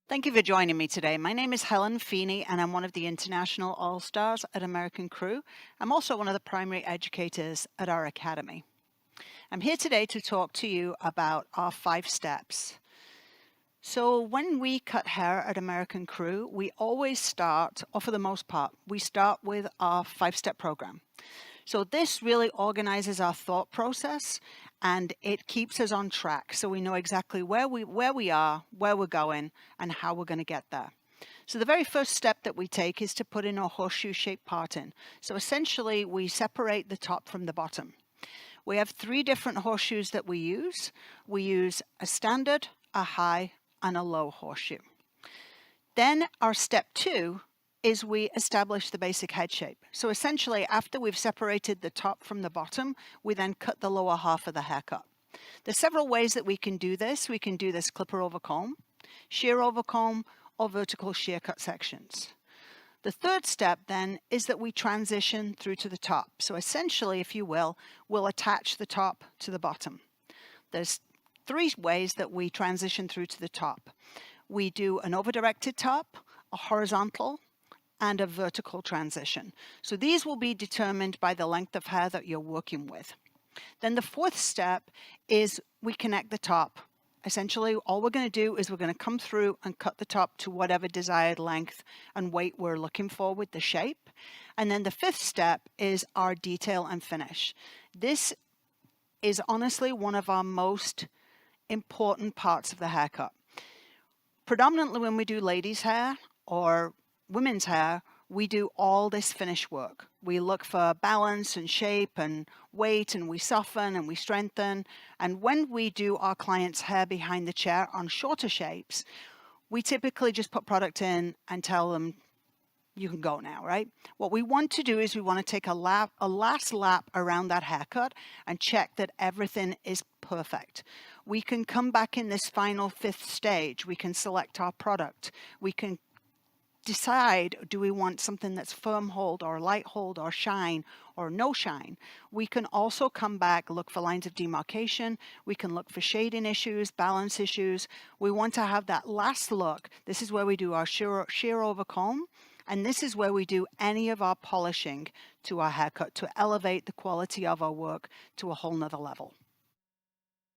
Thank you for joining me today. My name is Helen Feeney, and I'm one of the International All-Stars at American Crew. I'm also one of the primary educators at our academy. I'm here today to talk to you about our 5 steps. So when we cut hair at American Crew, we always start, or for the most part, we start with our 5-step program. So this really organizes our thought process and it keeps us on track so we know exactly where we are, where we're going, and how we're going to get there. So the very first step that we take is to put in a horseshoe-shaped parting. So essentially we separate the top from the bottom. We have 3 different horseshoes that we use. We use a standard, a high, and a low horseshoe. Then our step 2 is we establish the basic head shape. So essentially, after we've separated the top from the bottom, we then cut the lower half of the haircut. There's several ways that we can do this. We can do this clipper over comb, shear over comb, or vertical shear cut sections. The third step then is that we transition through to the top. So essentially, if you will, we'll attach the top to the bottom. There's 3 ways that we transition through to the top. We do an over-directed top, a horizontal, and a vertical transition. So these will be determined by the length of hair that you're working with. Then the 4th step is we connect the top. Essentially, all we're going to do is we're going to come through and cut the top to whatever desired length and weight we're looking for with the shape. And then the 5th step is our detail and finish. This is honestly one of our most important parts of the haircut. Predominantly when we do ladies' hair or women's hair, we do all this finish work. We look for balance and shape and weight, and we soften and we strengthen. And when we do our clients' hair behind the chair on shorter shapes, we typically just put product in and tell them, you can go now, right? What we want to do is we want to take a last lap around that haircut and check that everything is perfect. We can come back in this final 5th stage. We can select our product. We can decide, do we want something that's firm hold or light hold or shine or no shine. We can also come back, look for lines of demarcation. We can look for shading issues, balance issues. We want to have that last look. This is where we do our shear over comb. And this is where we do any of our polishing to our haircut to elevate the quality of our work to a whole nother level.